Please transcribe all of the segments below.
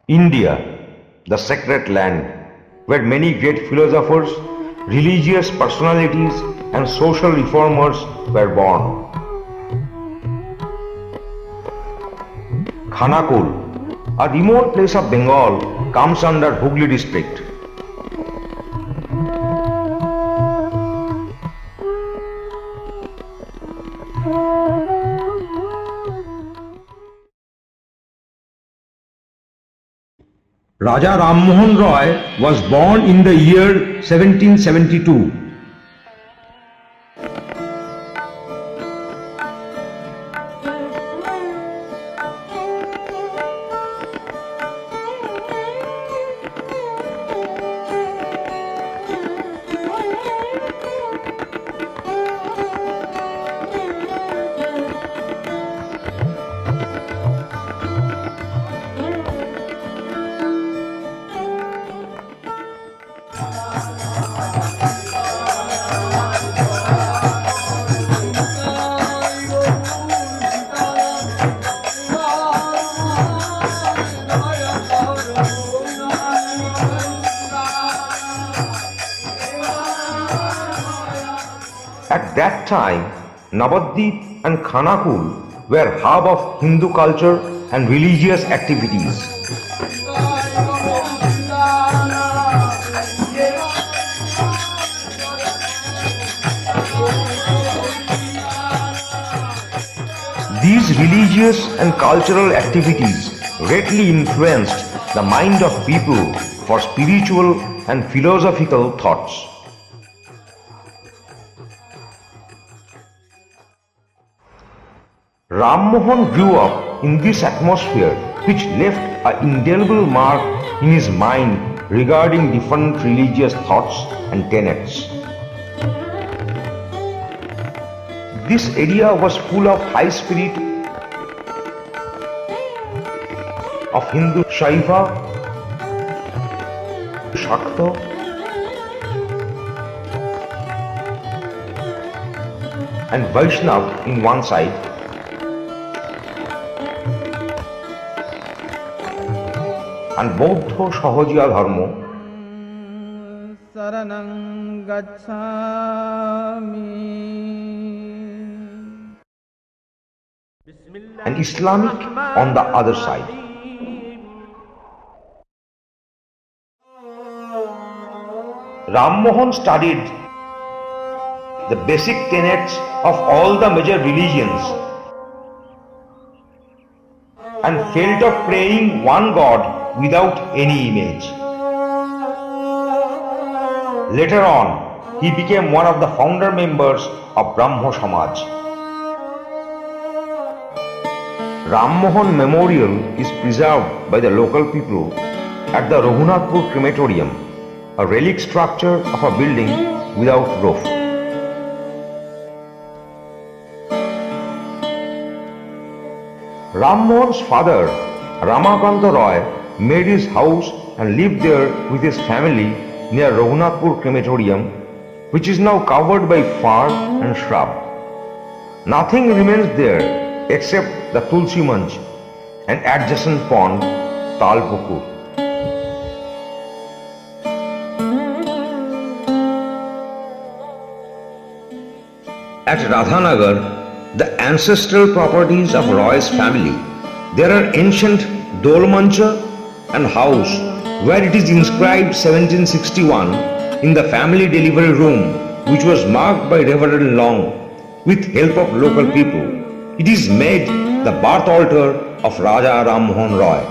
India, the sacred land where many great philosophers, religious personalities, and social reformers were born. Khanakul, a remote place of Bengal, comes under Hooghly district. Raja Ram Mohan Roy was born in the year 1772. At that time, Navadvip and Khanakul were hub of Hindu culture and religious activities. These religious and cultural activities greatly influenced the mind of people for spiritual and philosophical thoughts. Ram Mohan grew up in this atmosphere which left an indelible mark in his mind regarding different religious thoughts and tenets. This area was full of high spirit of Hindu Shaiva, Shakta, and Vaishnav in one side, and Bauddha Sahajiya Dharma, Saranang Gacchami, and Islamic on the other side. Ram Mohan studied the basic tenets of all the major religions and felt of praying one God without any image. Later on, he became one of the founder members of Brahmo Samaj. Ram Mohan Memorial is preserved by the local people at the Raghunathpur Crematorium, a relic structure of a building without roof. Ram Mohan's father, Ramakanta Roy, made his house and lived there with his family near Raghunathpur Crematorium, which is now covered by fern and shrub. Nothing remains there except the Tulsi Manch and adjacent pond, Talpukur. At Radhanagar, the ancestral properties of Roy's family, there are ancient Dolmancha and house where it is inscribed 1761 in the family delivery room, which was marked by Reverend Long with help of local people. It is made the birth altar of Raja Ram Mohan Roy.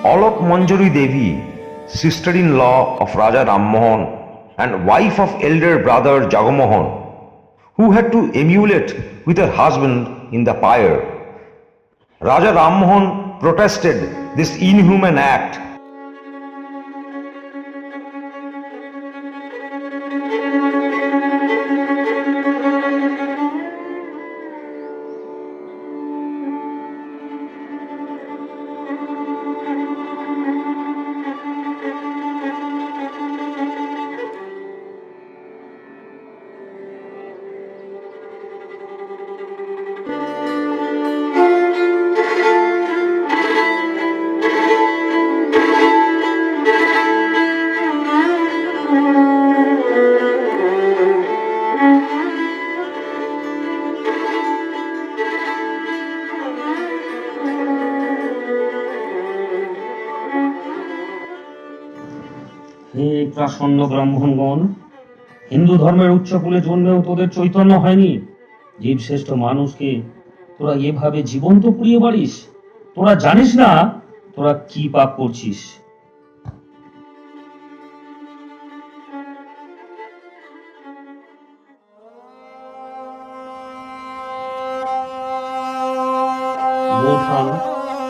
Alok Manjari Devi, sister-in-law of Raja Ram Mohan and wife of elder brother Jagamohan, who had to emulate with her husband in the pyre. Raja Ram Mohan protested this inhuman act. বস্ত্রাসন্ন ব্রাহ্মণগণ, Hindu ধর্মের উচ্চকুলে জন্মেও তোদের চৈতন্য হয়নি? জীবশ্রেষ্ঠ মানুষকে তোরা এভাবে জীবন্ত পুড়িয়ে মারিস? তোরা জানিস না তোরা কি পাপ করছিস? বোঠান,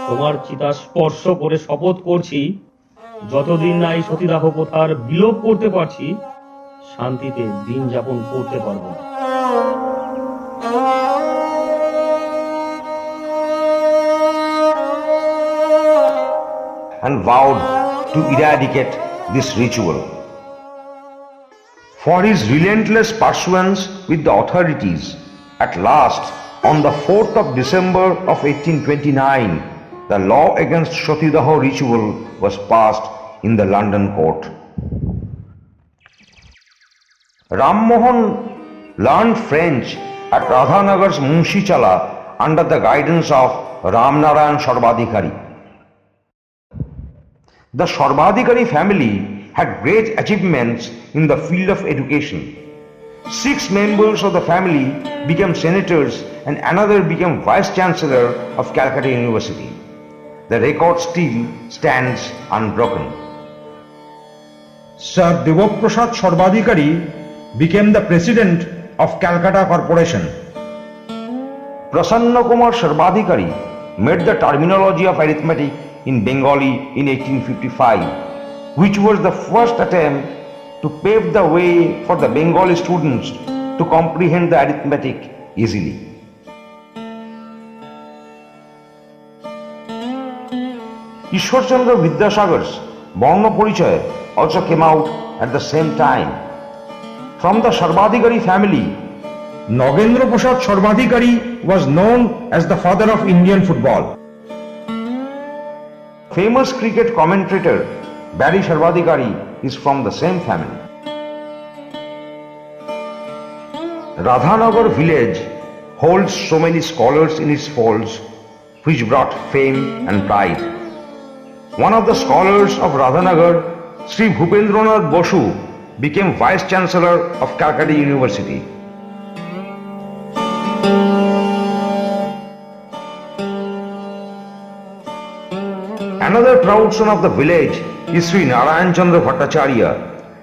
তোমার চিতা স্পর্শ করে শপথ করছি, যতদিন না এই সতীদাহ প্রথার বিলোপ করতে পারছি, শান্তিতে দিন যাপন করতে পারবো না। And vowed to eradicate this ritual. For his relentless pursuance with the authorities, at last, on the 4th of December of 1829, the law against Satidaha ritual was passed in the London court. Ram Mohan learned French at Radhanagar's Munshichala under the guidance of Ramnarayan Sarvadhikari. The Sarvadhikari family had great achievements in the field of education. 6 members of the family became senators and another became vice chancellor of Calcutta University. The record still stands unbroken. Sir Devoprasad Sarvadhikari became the president of Calcutta Corporation. Prasanna Kumar Sarvadhikari made the terminology of arithmetic in Bengali in 1855, which was the first attempt to pave the way for the Bengali students to comprehend the arithmetic easily. Ishwar Chandra Vidyasagar's Varna Porichaya also came out at the same time. From the Sarvadhikari family, Nagendra Prasad Sarvadhikari was known as the father of Indian football. famous cricket commentator Barry Sarvadhikari is from the same family. Radhanagar village holds so many scholars in its folds, which brought fame and pride. One of the scholars of Radhanagar, Sri Bhupendranath Bosu, became Vice Chancellor of Calcutta University. Another proud son of the village is Sri Narayan Chandra Bhattacharya,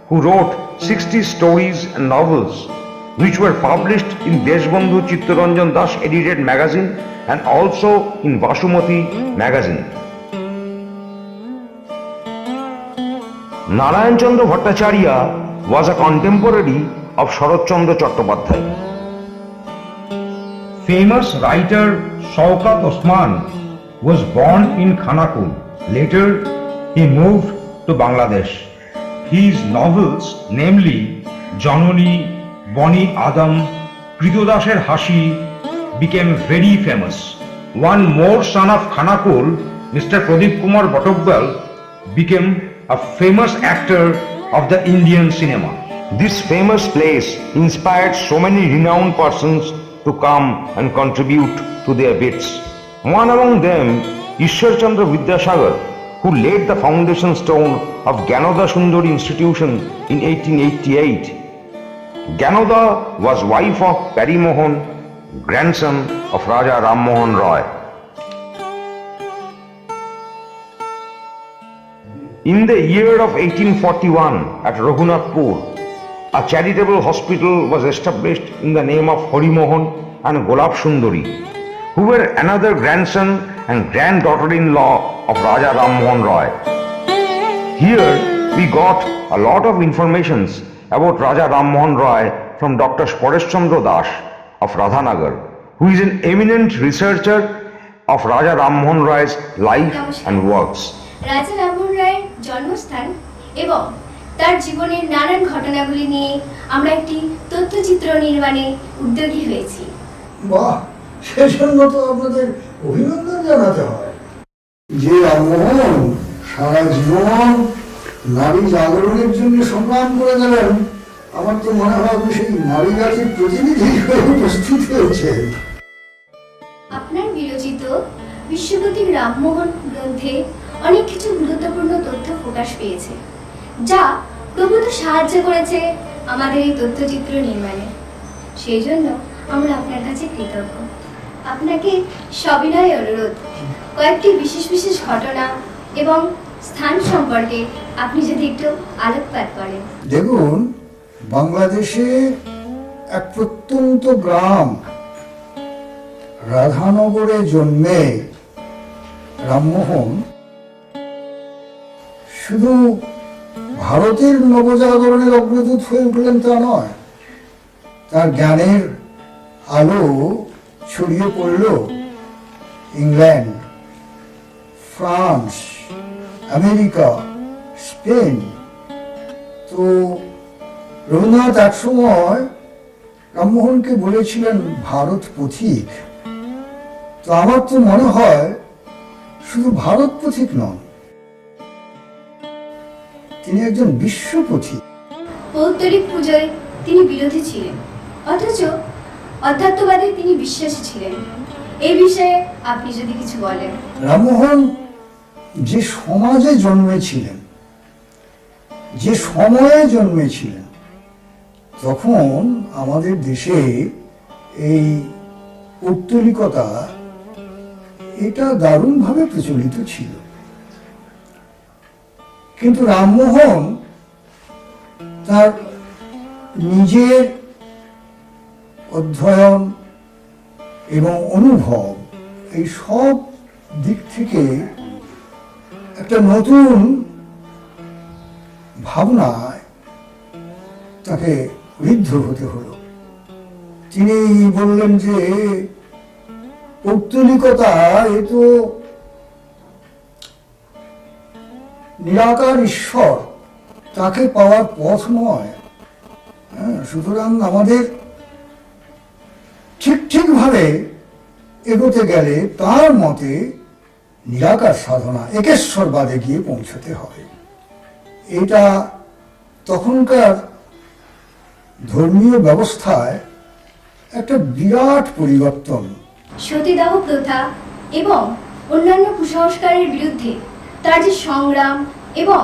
who wrote 60 stories and novels, which were published in Deshbandhu Chittaranjan Das edited magazine and also in Vasumati magazine. Narayan Chandra Bhattacharya was a contemporary of Sharat Chandra Chattopadhyay. Famous writer Shaukat Osman was born in Khanakul. Later, he moved to Bangladesh. His novels, namely Janoni, Boni Adam, Kritodasher Hashi, became very famous. One more son of Khanakul, Mr. Pradeep Kumar Bhattabal, became a famous actor of the Indian cinema. This famous place inspired so many renowned persons to come and contribute to their bits. One among them, Ishwar Chandra Vidyasagar, who laid the foundation stone of Gyanoda Sundari Institution in 1888. Gyanoda was wife of Pari Mohan, grandson of Raja Ram Mohan Roy. In the year of 1841 at Raghunathpur, a charitable hospital was established in the name of Hari Mohan and Golab Sundari, who were another grandson and granddaughter-in-law of Raja Ram Mohan Roy. Here we got a lot of informations about Raja Ram Mohan Roy from Dr. Paresh Chandra Das of Radhanagar, who is an eminent researcher of Raja Ram Mohan Roy's life and works. রাজা রামমোহন রায়ের জন্মস্থান এবং তার জীবনের নানান ঘটনাগুলি নিয়ে আমরা একটি তথ্যচিত্র নির্মাণে উদ্যোগী হয়েছি। বাহ, সেজন্য তো আপনাদের অভিনন্দন জানাতে হয়। যে রামমোহন সারা জীবন নারী জাগরণের জন্য সংগ্রাম করে গেলেন, আমার তো মনে হয় আপনি সেই নারী জাতির প্রতিনিধি হয়ে উপস্থিত হয়েছেন। আপনার বিরচিত বিশ্বপ্রতীক রামমোহন গ্রন্থে অনেক কিছু গুরুত্বপূর্ণ তথ্য প্রকাশ পেয়েছে, যা তবু তো সাহায্য করেছে আমাদের এই তথ্যচিত্র নির্মাণে। সেই জন্য আমরা আপনার কাছে কৃতজ্ঞ। আপনাকে সবিনয় অনুরোধ, কয়েকটি বিশেষ বিশেষ ঘটনা এবং স্থান সম্পর্কে আপনি যদি একটু আলোকপাত করেন। দেখুন, বাংলাদেশে এক প্রত্যন্ত গ্রাম রাধানগরে জন্মে রামমোহন শুধু ভারতের নবজাগরণের অগ্রদূত হয়ে উঠলেন তা নয়, তার জ্ঞানের আলো ছড়িয়ে পড়ল ইংল্যান্ড, ফ্রান্স, আমেরিকা, স্পেন। তো রবীন্দ্রনাথ এক সময় রামমোহনকে বলেছিলেন ভারত পথিক। তো আমার তো মনে হয় শুধু ভারত পথিক নন, তিনি একজন বিশ্ব পথিক। পৌত্তলিক পুজোয় তিনি বিরোধী ছিলেন, অথচ অধ্যাত্মবাদে তিনি বিশ্বাসী ছিলেন। এই বিষয়ে আপনি যদি কিছু বলেন। রামমোহন যে সমাজে জন্মেছিলেন, যে সময়ে জন্মেছিলেন, তখন আমাদের দেশে এই পৌত্তলিকতা এটা দারুণভাবে প্রচলিত ছিল। কিন্তু রামমোহন তার নিজের অধ্যয়ন এবং অনুভব এই সব দিক থেকে একটা নতুন ভাবনায় তাকে ঋদ্ধ হতে হলো। তিনি বললেন যে পৌত্তলিকতা এ তো নিরাকার ঈশ্বর, তাকে পাওয়ার পথ নয়। সুতরাং আমাদের ঠিকভাবে এগোতে গেলে তার মতে নিরাকার সাধনা, একেশ্বরবাদে গিয়ে পৌঁছতে হবে। এটা তখনকার ধর্মীয় ব্যবস্থায় একটা বিরাট পরিবর্তন। সতীদাহ প্রথা এবং অন্যান্য কুসংস্কারের বিরুদ্ধে তার যে সংগ্রাম এবং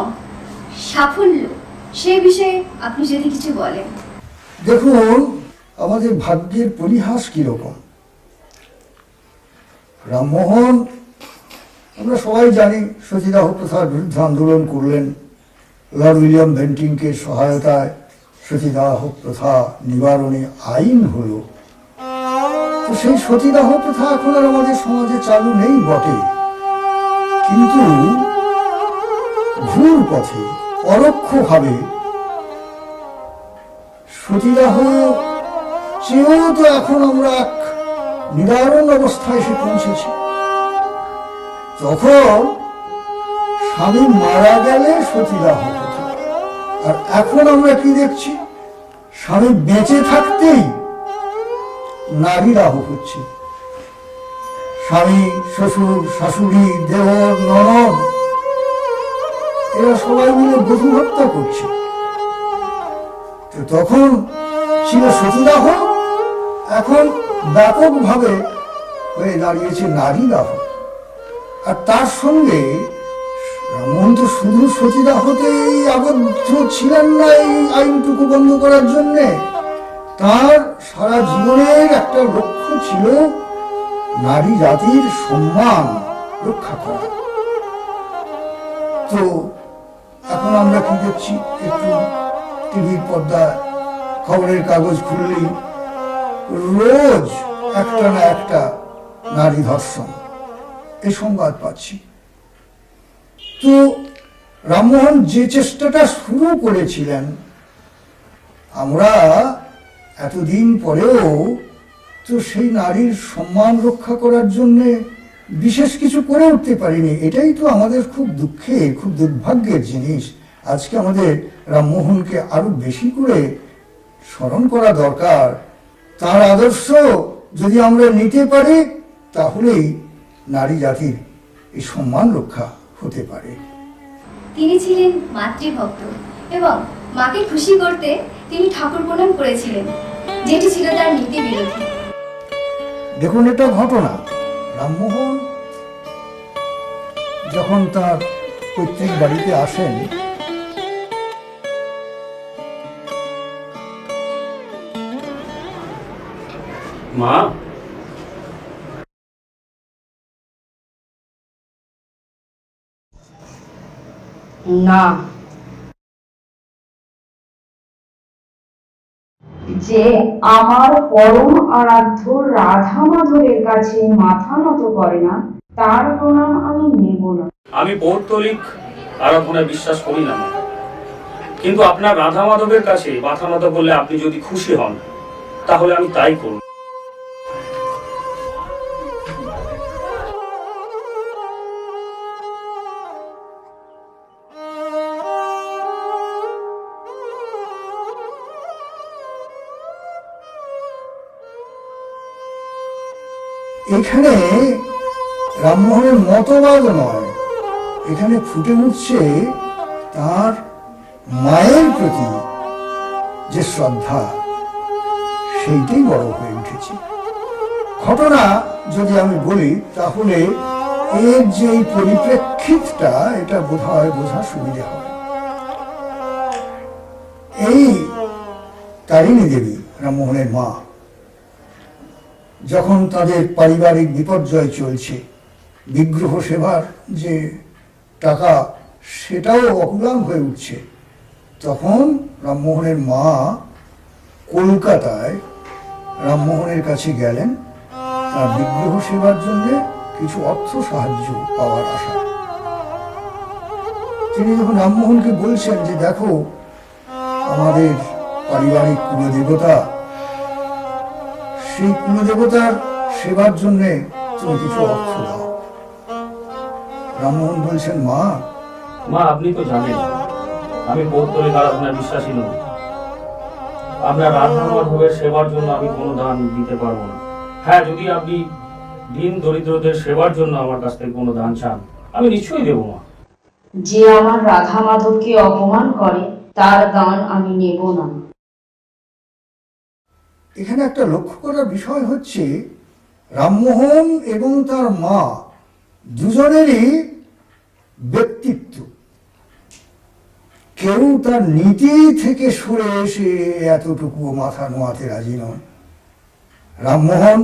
সাফল্য, সে বিষয়ে আপনি যদি কিছু বলেন। দেখুন, আমাদের ভাগ্যের পরিহাস কিরকম। রামমোহন, আমরা সবাই জানি, সতীদাহ প্রথার বিরুদ্ধে আন্দোলন করলেন। লর্ড উইলিয়াম বেন্টিংকে সহায়তায় সতীদাহ প্রথা নিবারণে আইন হলো। তো সেই সতীদাহ প্রথা এখন আর আমাদের সমাজে চালু নেই বটে, কিন্তু ভুল পথে পরোক্ষভাবে সতীদাহ চেয়েও তো এখন আমরা এক নিদারুণ অবস্থায় এসে পৌঁছেছি। তখন স্বামী মারা গেলে সতীদাহ হতো, আর এখন আমরা কি দেখছি, স্বামী বেঁচে থাকতেই নারী দাহ হচ্ছে। স্বামী, শ্বশুর, শাশুড়ি, দেওর, ননদ এরা সবাই মিলে বধূ হত্যা করছে। তো তখন ছিল সতীদাহ, এখন ব্যাপকভাবে হয়ে দাঁড়িয়েছে নারী দাহ। আর তার সঙ্গে রামমোহন তো শুধু সতীদাহতেই আবদ্ধ ছিলেন না এই আইনটুকু বন্ধ করার জন্যে। তার সারা জীবনের একটা লক্ষ্য ছিল নারী জাতির সম্মান রক্ষা করা। তো এখন আমরা কি দেখছি, একটু টিভির পর্দায় খবরের কাগজ খুললেই রোজ একটা না একটা নারী ধর্ষণ, এই সংবাদ পাচ্ছি। তো রামমোহন যে চেষ্টাটা শুরু করেছিলেন, আমরা এতদিন পরেও তো সেই নারীর সম্মান রক্ষা করার জন্য বিশেষ কিছু করে উঠতে পারিনি। এটাই তো আমাদের খুব দুঃখের, খুব দুর্ভাগ্যের জিনিস। আজকে আমাদের রামমোহনকে আরো বেশি করে স্মরণ করা দরকার। তার আদর্শ যদি আমরা নিতে পারি, তাহলেই নারী জাতির এই সম্মান রক্ষা হতে পারে। তিনি ছিলেন মাতৃভক্ত এবং মাকে খুশি করতে তিনি ঠাকুর প্রণাম করেছিলেন, যেটি ছিল তার নীতি বিরোধী। দেখুন, এটা ঘটনা। রামমোহন যখন তার পৈতৃক বাড়িতে আসেন, মা, না, যে আমার পরম আরাধ্য রাধা মাধবের কাছে মাথা নত করে না তার প্রণাম আমি নেব না। আমি পৌত্তলিক আরাধনায় বিশ্বাস করি না মা। কিন্তু আপনার রাধা মাধবের কাছে মাথা নত করলে আপনি যদি খুশি হন তাহলে আমি তাই করব। এখানে রামমোহনের মতবাদ নয়, এখানে ফুটে উঠছে তার মায়ের প্রতি যে শ্রদ্ধা, সেইটাই বড় হয়ে উঠেছে। ঘটনা যদি আমি বলি তাহলে এর যে এই পরিপ্রেক্ষিতটা, এটা বোঝা সুবিধা হবে। এই তারিণী দেবী, রামমোহনের মা, যখন তাদের পারিবারিক বিপর্যয় চলছে, বিগ্রহ সেবার যে টাকা সেটাও অকুলাম হয়ে উঠছে, তখন রামমোহনের মা কলকাতায় রামমোহনের কাছে গেলেন তার বিগ্রহ সেবার জন্য কিছু অর্থ সাহায্য পাওয়ার আশা। তিনি যখন রামমোহনকে বলছেন যে দেখো, আমাদের পারিবারিক কুলদেবতা, সেই কুলদেবতার সেবার জন্য তুমি কিছু অর্থ দাও। রামমোহন বলছেন, মা, আপনি তো জানেন আমি পৌত্তলিক আরাধনায় বিশ্বাসী নই। আপনার রাধা মাধবের সেবার জন্য আমি কোনো দান দিতে পারবো না। হ্যাঁ, যদি আপনি দিন দরিদ্রদের সেবার জন্য আমার কাছ থেকে কোনো দান চান, আমি নিশ্চয়ই দেবো মা। যে আমার রাধা মাধবকে অপমান করে তার দান আমি নেব না। এখানে একটা লক্ষ্য করার বিষয় হচ্ছে রামমোহন এবং তার মা দুজনেরই ব্যক্তিত্ব। কেউ তার নীতি থেকে সরে এসে এতটুকু মাথা নোয়াতে রাজি নন। রামমোহন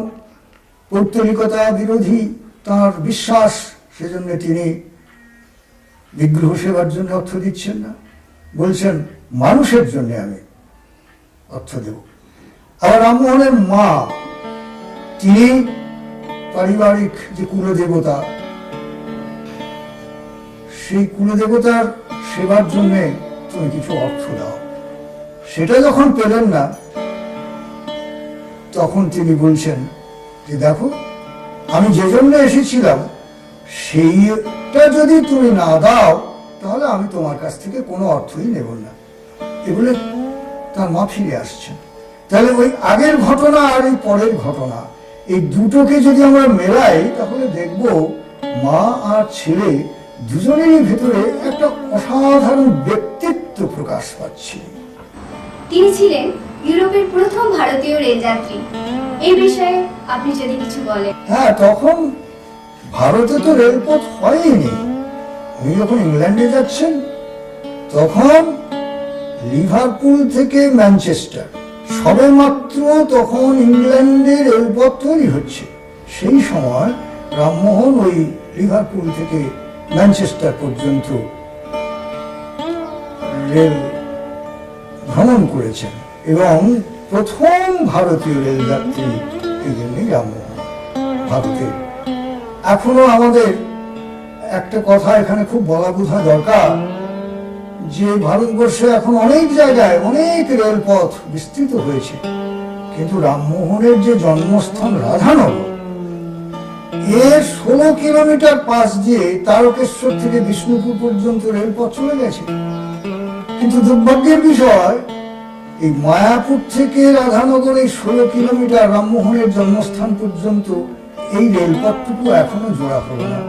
পৌত্তলিকতা বিরোধী, তার বিশ্বাস, সেজন্য তিনি বিগ্রহ সেবার জন্য অর্থ দিচ্ছেন না, বলছেন মানুষের জন্য আমি অর্থ দেব। আবার রামমোহনের মা, তিনি পারিবারিক যে কুলদেবতা, সেই কুলদেবতার সেবার জন্য তুমি কিছু অর্থ দাও। সেটা যখন পেলেন না, তখন তিনি বলছেন যে দেখো, আমি যে জন্য এসেছিলাম সেইটা যদি তুমি না দাও তাহলে আমি তোমার কাছ থেকে কোনো অর্থই নেব না। এগুলো তার মা ফিরে আসছেন। তাহলে ওই আগের ঘটনা আর এই পরের ঘটনা, এই দুটোকে যদি আমরা মেলাই তাহলে দেখব মা আর ছেলে দুজনেরই ভেতরে একটা অসাধারণ ব্যক্তিত্ব প্রকাশ পাচ্ছে। তিনি ছিলেন ইউরোপের প্রথম ভারতীয় রেলযাত্রী। এই বিষয়ে আপনি যদি কিছু বলেন। হ্যাঁ, তখন ভারতে তো রেলপথ হয়নি। উনি যখন ইংল্যান্ডে যাচ্ছেন তখন লিভারপুল থেকে ম্যানচেস্টার সবে মাত্র তখন ইংল্যান্ডে রেলপথ তৈরি হচ্ছে। সেই সময় রামমোহন ওই লিভারপুল থেকে ম্যানচেস্টার পর্যন্ত রেল ভ্রমণ করেছেন এবং প্রথম ভারতীয় রেলযাত্রী এই জন্যই রামমোহন ভারতের। এখনো আমাদের একটা কথা এখানে খুব বলা বোঝা দরকার যে ভারতবর্ষে এখন অনেক জায়গায় অনেক রেলপথ বিস্তৃত হয়েছে, কিন্তু রামমোহনের যে জন্মস্থান রাধানগর, এর 16 কিলোমিটার পাশ দিয়ে তারকেশ্বর থেকে বিষ্ণুপুর পর্যন্ত রেলপথ চলে গেছে। কিন্তু দুর্ভাগ্যের বিষয়, এই মায়াপুর থেকে রাধানগর এই 16 কিলোমিটার রামমোহনের জন্মস্থান পর্যন্ত এই রেলপথটুকু এখনো জোড়া হলো না।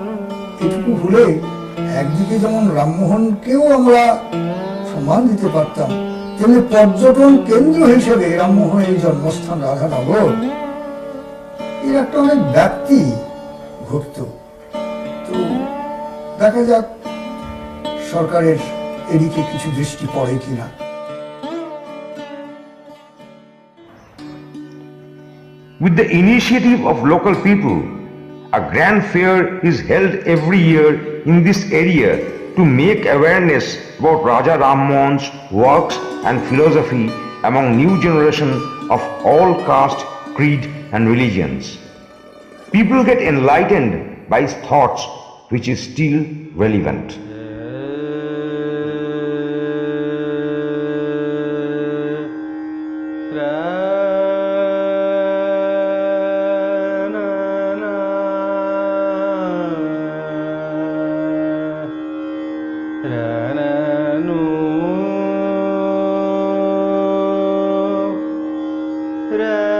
এটুকু হলে একদিকে যেমন রামমোহনকেও আমরা সম্মান দিতে পারতাম, তেমনি পর্যটন কেন্দ্র হিসেবে রামমোহনের এই জন্মস্থান রাধানগর, এর একটা অনেক ব্যাপ্তি ঘটত। তো দেখা যাক সরকারের এদিকে কিছু দৃষ্টি পড়ে কিনা। With the initiative of local people, a grand fair is held every year in this area to make awareness about Raja Ram Mohan's works and philosophy among new generation of all caste, creed and religions. People get enlightened by his thoughts, which is still relevant. Ra